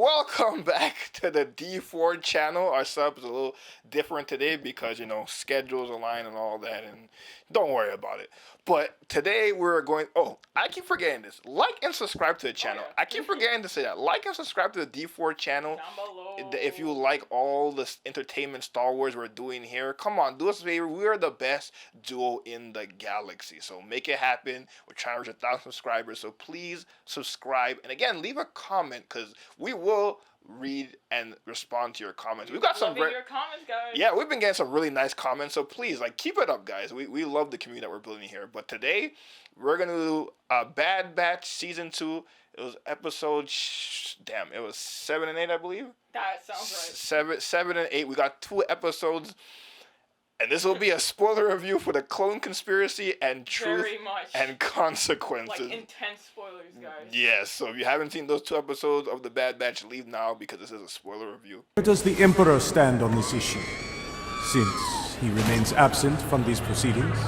welcome back to the D4 channel. Our sub is a little different today because, schedules align and all that, and don't worry about it. But today we're going, I keep forgetting this. Like and subscribe to the channel. I keep forgetting to say that. Like and subscribe to the D4 channel. Down below. If you like all the entertainment Star Wars we're doing here, come on, do us a favor. We are the best duo in the galaxy. So make it happen. We're trying to reach 1,000 subscribers. So please subscribe. And again, leave a comment because we will read and respond to your comments. We've got some your comments, guys. Yeah, we've been getting some really nice comments. So please, keep it up, guys. We love the community that we're building here. But today, we're going to do Bad Batch Season 2. It was episode, it was 7 and 8, I believe. That sounds right. 7 and 8. We got 2 episodes. And this will be a spoiler review for the clone conspiracy and truth and consequences. Intense spoilers, guys. Yes, so if you haven't seen those 2 episodes of The Bad Batch, leave now because this is a spoiler review. Where does the Emperor stand on this issue, since he remains absent from these proceedings?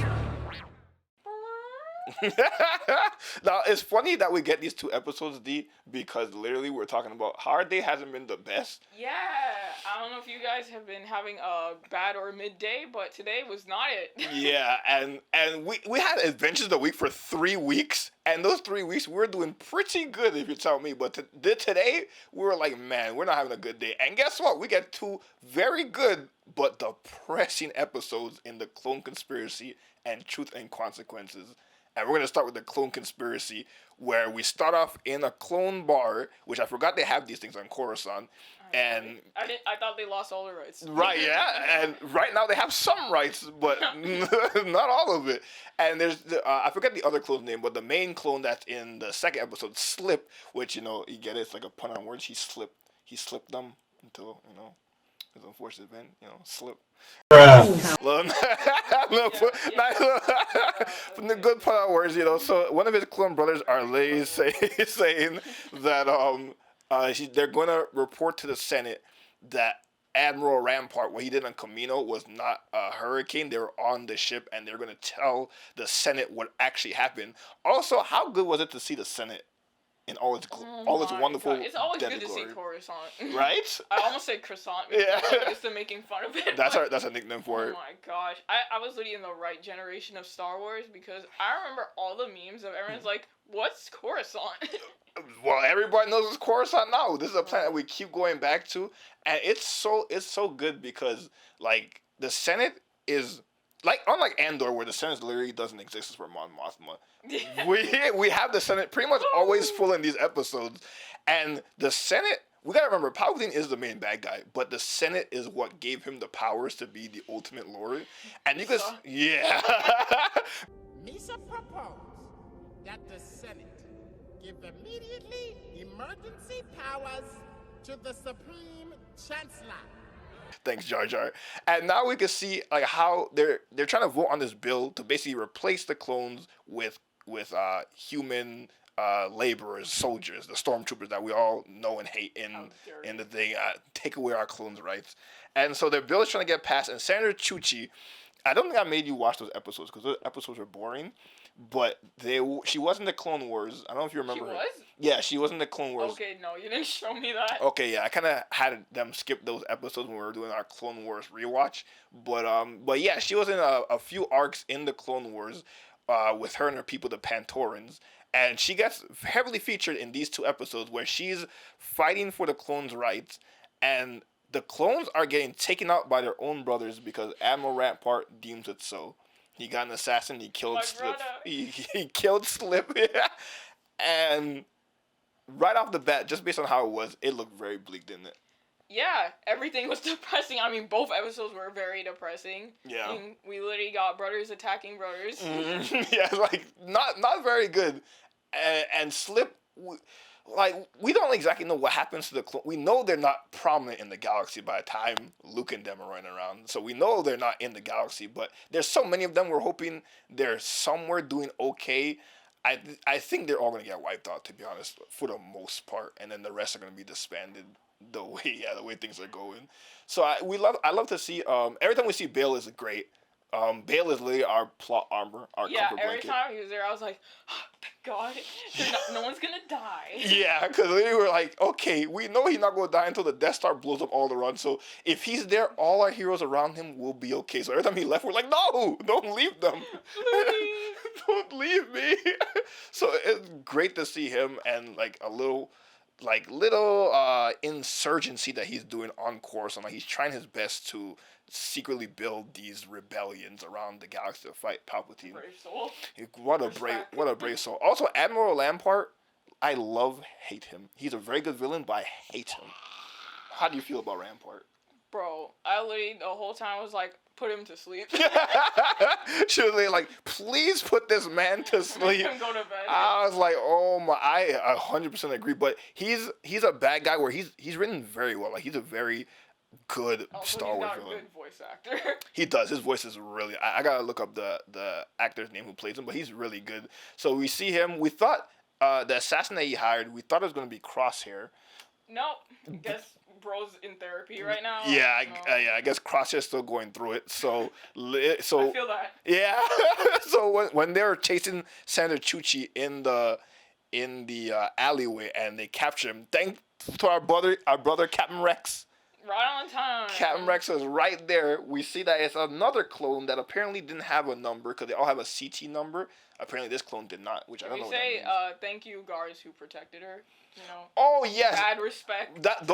Now, it's funny that we get these 2 episodes, D, because literally we're talking about Hard Day hasn't been the best. Yeah, I don't know if you guys have been having a bad or midday, but today was not it. Yeah, and we had Adventures of the Week for 3 weeks, and those 3 weeks we were doing pretty good, if you tell me, but today we were like, man, we're not having a good day. And guess what? We get 2 very good but depressing episodes in the Clone Conspiracy and Truth and Consequences. And we're going to start with the Clone Conspiracy, where we start off in a clone bar, which I forgot they have these things on Coruscant. And I thought they lost all the rights. Right, yeah. And right now they have some rights, but not all of it. And there's, I forget the other clone's name, but the main clone that's in the second episode, Slip, which, you get it, it's like a pun on words. He slipped them until, his unfortunate event, slip. From the good part of words, so one of his clone brothers, Arlay, saying that they're going to report to the Senate that Admiral Rampart, what he did on Camino, was not a hurricane. They were on the ship, and they're going to tell the Senate what actually happened. Also, how good was it to see the Senate in all its wonderful God. It's always good to glory. see Coruscant. Right? I almost said croissant because I'm used to making fun of it. That's a nickname for it. Oh my gosh. I was literally in the right generation of Star Wars because I remember all the memes of everyone's like, what's Coruscant? Well, everybody knows it's Coruscant now. This is a planet we keep going back to, and it's so good because the Senate is unlike Andor, where the Senate literally doesn't exist for Mon Mothma. We have the Senate pretty much always full in these episodes, and the Senate. We gotta remember, Palpatine is the main bad guy, but the Senate is what gave him the powers to be the ultimate Lord. And you yeah. Misa proposed that the Senate give immediately emergency powers to the Supreme Chancellor. Thanks, Jar Jar. And now we can see how they're trying to vote on this bill to basically replace the clones with human laborers, soldiers, the stormtroopers that we all know and hate in the thing. Take away our clones' rights. And so their bill is trying to get passed. And Senator Chuchi, I don't think I made you watch those episodes because those episodes were boring. But she was in the Clone Wars. I don't know if you remember her. She was? Yeah, she was in the Clone Wars. Okay, no, you didn't show me that. Okay, yeah, I kind of had them skip those episodes when we were doing our Clone Wars rewatch. But yeah, she was in a few arcs in the Clone Wars with her and her people, the Pantorans. And she gets heavily featured in these 2 episodes where she's fighting for the clones' rights. And the clones are getting taken out by their own brothers because Admiral Rampart deems it so. He got an assassin. He killed Slip. He killed Slip. And right off the bat, just based on how it was, it looked very bleak, didn't it? Yeah, everything was depressing. I mean, both episodes were very depressing. Yeah. I mean, we literally got brothers attacking brothers. Mm-hmm. Yeah, not very good. And Slip, we don't exactly know what happens to the clone. We know they're not prominent in the galaxy by the time Luke and them are running around. So we know they're not in the galaxy, but there's so many of them. We're hoping they're somewhere doing okay. I think they're all going to get wiped out, to be honest, for the most part. And then the rest are going to be disbanded the way things are going. So I love to see, every time we see Bail is great. Bale is literally our plot armor, our comfort every blanket. time he was there, I was like, oh, thank God, no one's gonna die. Yeah, because we were like, okay, we know he's not going to die until the Death Star blows up all around. So if he's there, all our heroes around him will be okay. So every time he left, we're like, no, don't leave them. Please. Don't leave me. So it's great to see him and like a little insurgency that he's doing on course, and like he's trying his best to secretly build these rebellions around the galaxy to fight Palpatine. Brave soul. What a brave soul. Also, Admiral Lampart, I hate him. He's a very good villain, but I hate him. How do you feel about Rampart? Bro, I literally the whole time was like, put him to sleep. She was like, please put this man to sleep. Make him go to bed. I was like, oh my, I 100% agree. But he's a bad guy where he's written very well. Like he's a very good Star Wars villain. Good voice actor. He does. His voice is really. I gotta look up the actor's name who plays him, but he's really good. So we see him. We thought the assassin that he hired, we thought it was gonna be Crosshair. Nope. Guess bro's in therapy right now. Yeah, I guess Crosshair's still going through it. So I feel that. Yeah. So when they were chasing Senator Chuchi in the alleyway and they captured him, thanks to our brother Captain Rex. Right on time. Captain Rex is right there. We see that it's another clone that apparently didn't have a number because they all have a CT number. Apparently this clone did not, which I don't know. We say what that means. thank you guards who protected her. You know. Oh yes. Bad respect. That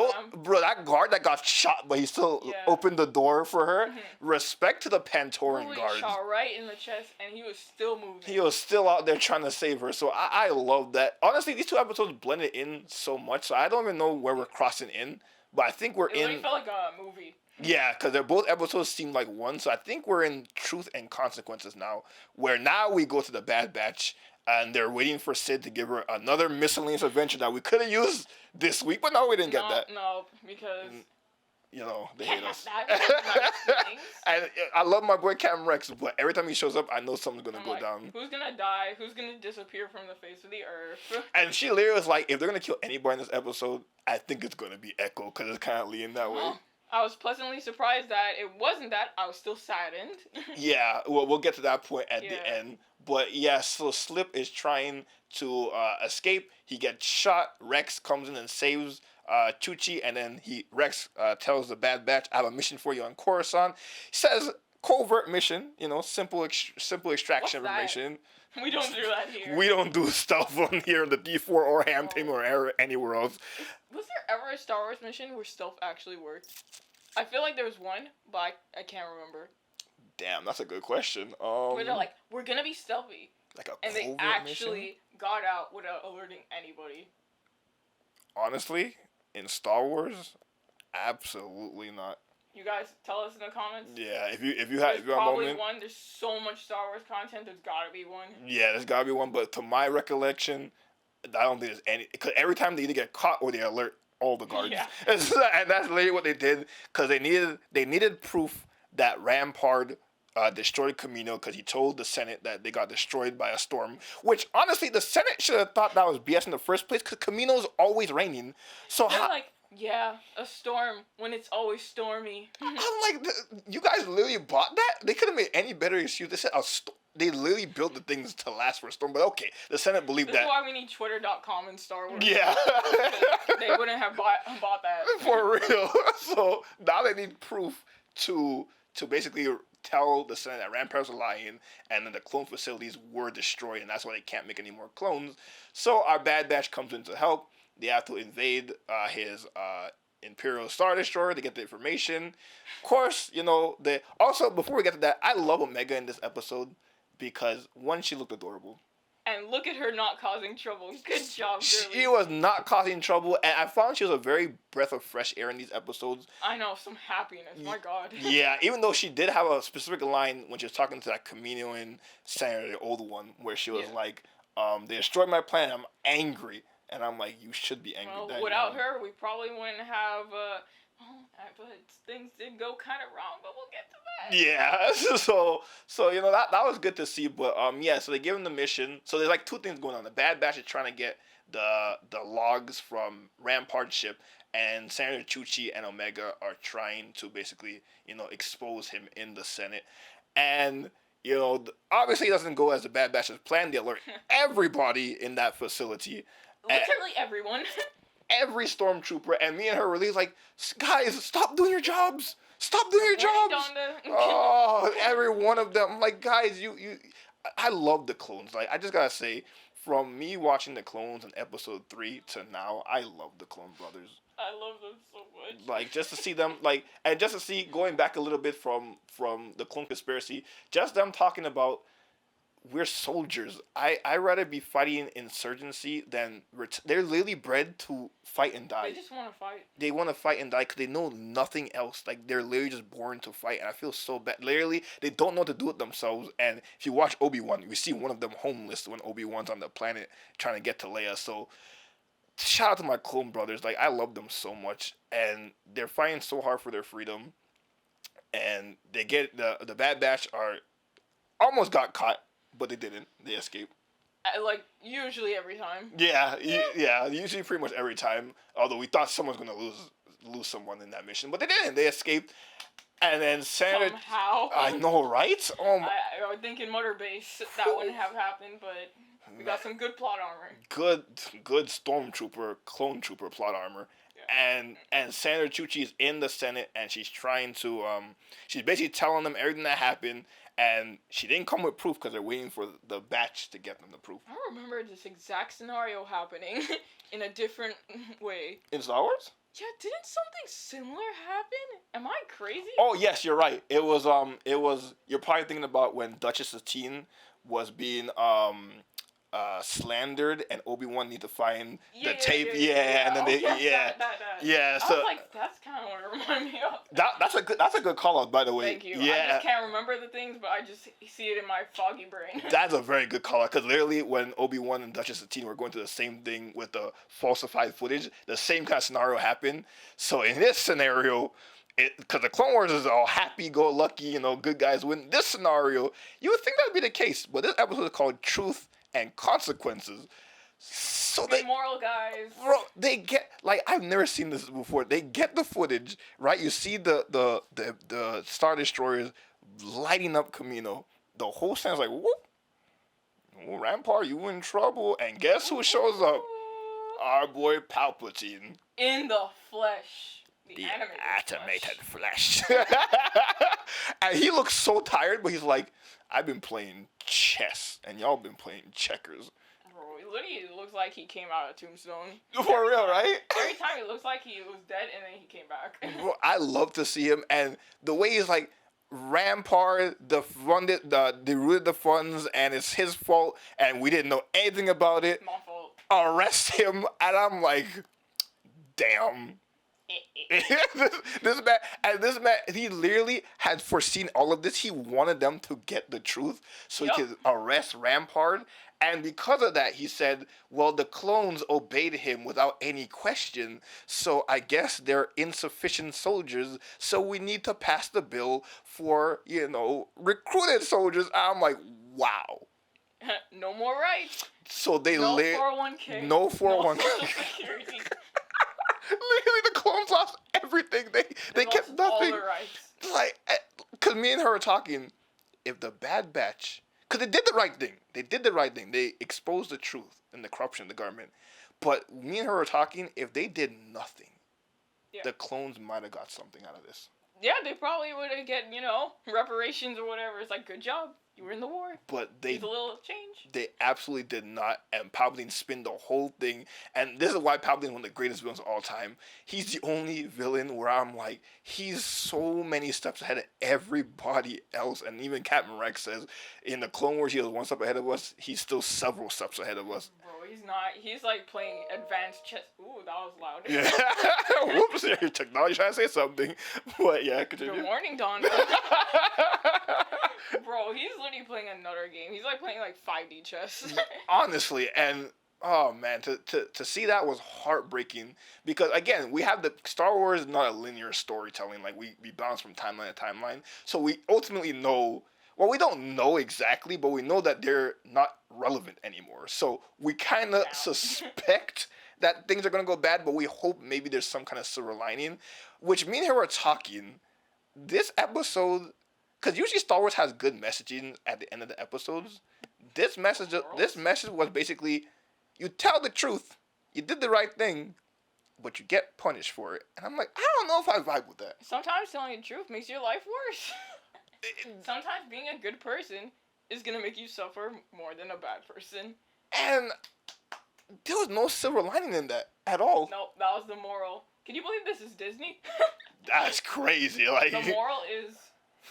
guard that got shot, but he still opened the door for her. Mm-hmm. Respect to the Pantoran guards. Shot right in the chest, and he was still moving. He was still out there trying to save her. So I love that. Honestly, these two episodes blended in so much, so I don't even know where we're crossing in. But I think we're in. It felt like a movie. Yeah, because they're both episodes seem like one. So I think we're in Truth and Consequences now, where now we go to the Bad Batch, and they're waiting for Sid to give her another miscellaneous adventure that we could have used this week, but no, we didn't get that. No, because you know they hate us. Nice and I love my boy Captain Rex, but every time he shows up, I know something's gonna go down. Who's gonna die? Who's gonna disappear from the face of the earth? And she literally was like, if they're gonna kill anybody in this episode, I think it's gonna be Echo because it's kind of leaning that way. I was pleasantly surprised that it wasn't that. I was still saddened. Yeah, well, we'll get to that point at the end. But yeah, so Slip is trying to escape. He gets shot. Rex comes in and saves Chuchi, and then Rex tells the Bad Batch, "I have a mission for you on Coruscant." He says, "Covert mission, simple extraction information." We don't do that here. We don't do stuff on here in the D4 or Ham Team or anywhere else. Was there ever a Star Wars mission where stealth actually worked? I feel like there was one, but I can't remember. Damn, that's a good question. Where they're like, we're gonna be stealthy. Like a and they actually got out without alerting anybody. Honestly, in Star Wars, absolutely not. You guys tell us in the comments. Yeah, if you have a probably moment. One. There's so much Star Wars content. There's gotta be one. Yeah, there's gotta be one. But to my recollection, I don't think there's any. Because every time they either get caught or they alert all the guards. Yeah. And that's literally what they did. Because they needed proof that Rampart destroyed Camino because he told the Senate that they got destroyed by a storm. Which honestly, the Senate should have thought that was BS in the first place because Camino's always raining. So yeah, a storm when it's always stormy. I'm like, you guys literally bought that? They could have made any better excuse. They said they literally built the things to last for a storm. But okay, the Senate believed that. That's why we need Twitter.com and Star Wars. Yeah. They wouldn't have bought that. For real. So now they need proof to basically tell the Senate that Ramparts are lying and then the clone facilities were destroyed and that's why they can't make any more clones. So our Bad Batch comes in to help. They have to invade his Imperial Star Destroyer to get the information. Of course, also, before we get to that, I love Omega in this episode because, one, she looked adorable. And look at her not causing trouble. Good job, girlie. She was not causing trouble, and I found she was a very breath of fresh air in these episodes. I know, some happiness. My God. Yeah, even though she did have a specific line when she was talking to that Kaminoan senator, the old one, where she was like, they destroyed my planet, I'm angry. And I'm like, you should be angry. Well, without her, we probably wouldn't have. But things did go kind of wrong. But we'll get to that. Yeah. So that was good to see. But so they give him the mission. So there's like two things going on. The Bad Batch is trying to get the logs from Rampart ship, and Senator Chuchi and Omega are trying to basically expose him in the Senate. And obviously it doesn't go as the Bad Batch has planned. They alert everybody in that facility. Literally everyone. Every stormtrooper, and me and her were really like, guys, stop doing your jobs. Stop doing your jobs. Oh, every one of them. I'm like, guys, I love the clones. Like, I just gotta say, from me watching the clones in episode 3 to now, I love the Clone Brothers. I love them so much. Like, just to see them, like, and just to see, going back a little bit from the Clone Conspiracy, just them talking about, we're soldiers. I rather be fighting insurgency than they're literally bred to fight and die. They just want to fight. They want to fight and die because they know nothing else. Like, they're literally just born to fight, and I feel so bad. Literally, they don't know what to do with themselves. And if you watch Obi-Wan, you see one of them homeless when Obi-Wan's on the planet trying to get to Leia. So shout out to my Clone Brothers. Like, I love them so much, and they're fighting so hard for their freedom. And they get the Bad Batch are almost got caught. But they didn't. They escaped. Like, usually every time. Yeah, usually pretty much every time. Although we thought someone was going to lose someone in that mission. But they didn't. They escaped. And then Senator... Somehow. I know, right? I think in Mother Base that wouldn't have happened, but we got some good plot armor. Good stormtrooper, clone trooper plot armor. Yeah. And Senator Chuchi is in the Senate, and she's trying to... she's basically telling them everything that happened. And she didn't come with proof because they're waiting for the batch to get them the proof. I remember this exact scenario happening in a different way. In Star Wars? Yeah, didn't something similar happen? Am I crazy? Oh yes, you're right. It was you're probably thinking about when Duchess Satine was being slandered, and Obi-Wan need to find the tape. And then they I was like, that's kind of what it reminded me of. That's a good call out, by the way. Thank you. Yeah. I just can't remember the things, but I just see it in my foggy brain. That's a very good call out, because literally when Obi-Wan and Duchess Satine were going through the same thing with the falsified footage, the same kind of scenario happened. So in this scenario, because the Clone Wars is all happy-go-lucky, good guys win. This scenario, you would think that would be the case, but this episode is called Truth and Consequences. So they moral guys. Bro, they get, like, I've never seen this before. They get the footage, right? You see the Star Destroyers lighting up Kamino. The whole sounds like, whoop. Oh, Rampart, you in trouble. And guess who shows up? Our boy Palpatine. In the flesh. The animated flesh. And he looks so tired, but he's like, I've been playing chess, and y'all been playing checkers. Bro, he literally looks like he came out of Tombstone. For real, right? Every time it looks like he was dead, and then he came back. Bro, I love to see him, and the way he's like, Rampart, they rooted the funds, and it's his fault, and we didn't know anything about it. My fault. Arrest him, and I'm like, damn. this man, he literally had foreseen all of this. He wanted them to get the truth so he could arrest Rampart. And because of that, he said, well, the clones obeyed him without any question, so I guess they're insufficient soldiers, so we need to pass the bill for, recruited soldiers. I'm like, wow. No more rights. So they no 401k. No 401k. No security. Literally, the clones lost everything. They kept nothing. All their rights. Like, because me and her were talking, if the Bad Batch, because they did the right thing. They exposed the truth and the corruption of the government. But me and her were talking, if they did nothing, the clones might have got something out of this. Yeah, they probably would have get, reparations or whatever. It's like, good job. You were in the war. But they... Needs a little change. They absolutely did not. And Palpatine spun the whole thing. And this is why Palpatine is one of the greatest villains of all time. He's the only villain where I'm like, he's so many steps ahead of everybody else. And even Captain Rex says, in the Clone Wars, he was one step ahead of us. He's still several steps ahead of us. Bro, he's not. He's like playing advanced chess. Ooh, that was loud. Yeah. Whoops, your technology trying to say something. But yeah, continue. Good morning, Don. Bro, he's literally playing another game. He's like playing like 5D chess. Honestly, and oh man, to see that was heartbreaking, because again, we have the Star Wars is not a linear storytelling. Like we bounce from timeline to timeline. So we ultimately know, well, we don't know exactly, but we know that they're not relevant anymore. So we kind of suspect that things are going to go bad, but we hope maybe there's some kind of silver lining, which me and her were talking. This episode because usually Star Wars has good messaging at the end of the episodes. This message was basically, you tell the truth, you did the right thing, but you get punished for it. And I'm like, I don't know if I vibe with that. Sometimes telling the truth makes your life worse. Sometimes being a good person is gonna make you suffer more than a bad person. And there was no silver lining in that at all. Nope, that was the moral. Can you believe this is Disney? That's crazy. Like, the moral is,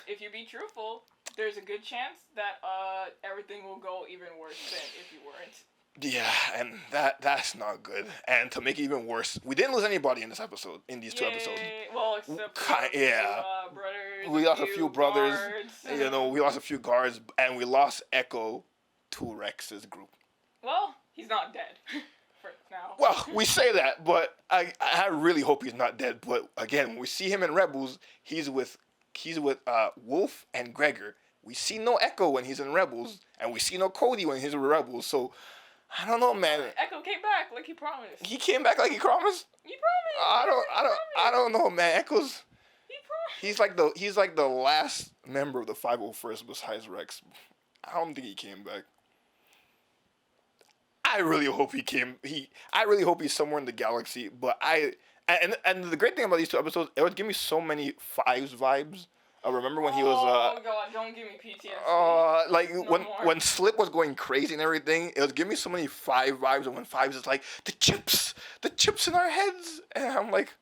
if you be truthful, there's a good chance that everything will go even worse than if you weren't. Yeah, and that's not good. And to make it even worse, we didn't lose anybody in this episode, in these 2 episodes. Well, except for brothers. We lost a few brothers. Guards. You know, we lost a few guards, and we lost Echo to Rex's group. Well, he's not dead. For now. Well, we say that, but I really hope he's not dead. But again, when we see him in Rebels, he's with Wolf and Gregor. We see no Echo when he's in Rebels, and we see no Cody when he's in Rebels. So I don't know, man. Echo came back like he promised. He came back like he promised. He promised. I don't know, man. Echo's. He promised. He's like the last member of the 501st besides Rex. I don't think he came back. I really hope I really hope he's somewhere in the galaxy. But and the great thing about these 2 episodes, it would give me so many Fives vibes. I remember when he was. Oh God! Don't give me PTSD. Like when Slip was going crazy and everything, it was giving me so many Five vibes. And when Fives is like the chips in our heads, and I'm like,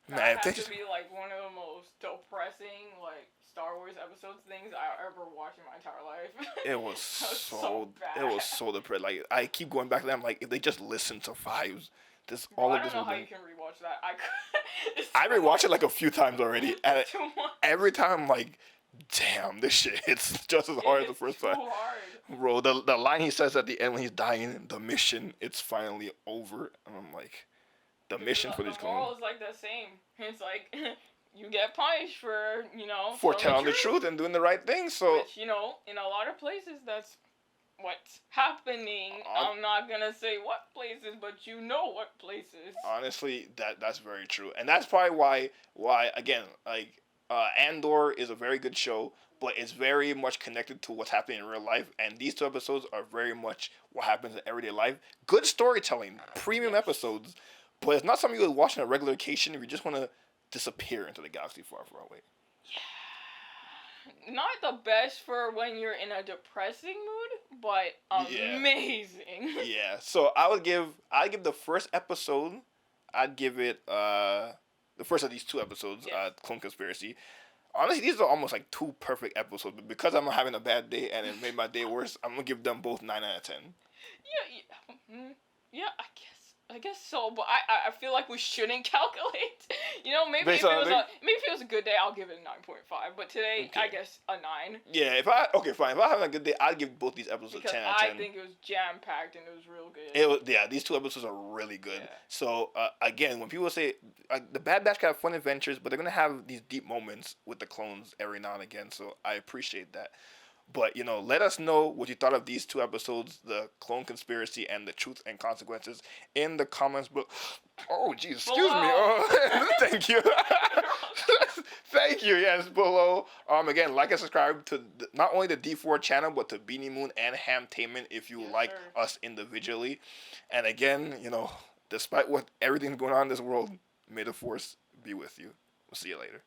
man, that has to be like one of the most depressing like Star Wars episodes things I ever watched in my entire life. It was so bad. It was so depressing. Like I keep going back to them. Like if they just listen to Fives. I don't know how you can rewatch that. I rewatched it like a few times already, and too much. every time I'm like, damn, this shit hits just as hard as the first time. Hard. Bro, the line he says at the end when he's dying, the mission, it's finally over, and I'm like, the mission for these clones. The moral is like the same. It's like you get punished for for telling the truth and doing the right thing. So which, in a lot of places that's what's happening. I'm not gonna say what places, but you know what places. Honestly, that's very true, and that's probably why again, like Andor is a very good show, but it's very much connected to what's happening in real life, and these 2 episodes are very much what happens in everyday life. Good storytelling, premium episodes, but it's not something you would watch on a regular occasion if you just want to disappear into the galaxy far, far away. Not the best for when you're in a depressing mood, but amazing. Yeah. So I'd give the first episode, I'd give it the first of these 2 episodes, Clone Conspiracy. Honestly, these are almost like 2 perfect episodes, but because I'm having a bad day and it made my day worse, I'm gonna give them both 9 out of 10. Yeah, I guess so, but I feel like we shouldn't calculate. Maybe if it was a good day, I'll give it a 9.5. But today, I guess a 9. Yeah, fine. If I'm having a good day, I'd give both these episodes a 10 out of 10. I think it was jam packed and it was real good. These 2 episodes are really good. Yeah. So again, when people say the Bad Batch can have fun adventures, but they're gonna have these deep moments with the clones every now and again. So I appreciate that. But, let us know what you thought of these 2 episodes, the Clone Conspiracy and the Truth and Consequences, in the comments below. Oh, jeez, excuse me. Oh, thank you. Thank you, yes, below. Again, like and subscribe to not only the D4 channel, but to Beanie Moon and Hamtainment if you like us individually. And again, despite everything's going on in this world, may the Force be with you. We'll see you later.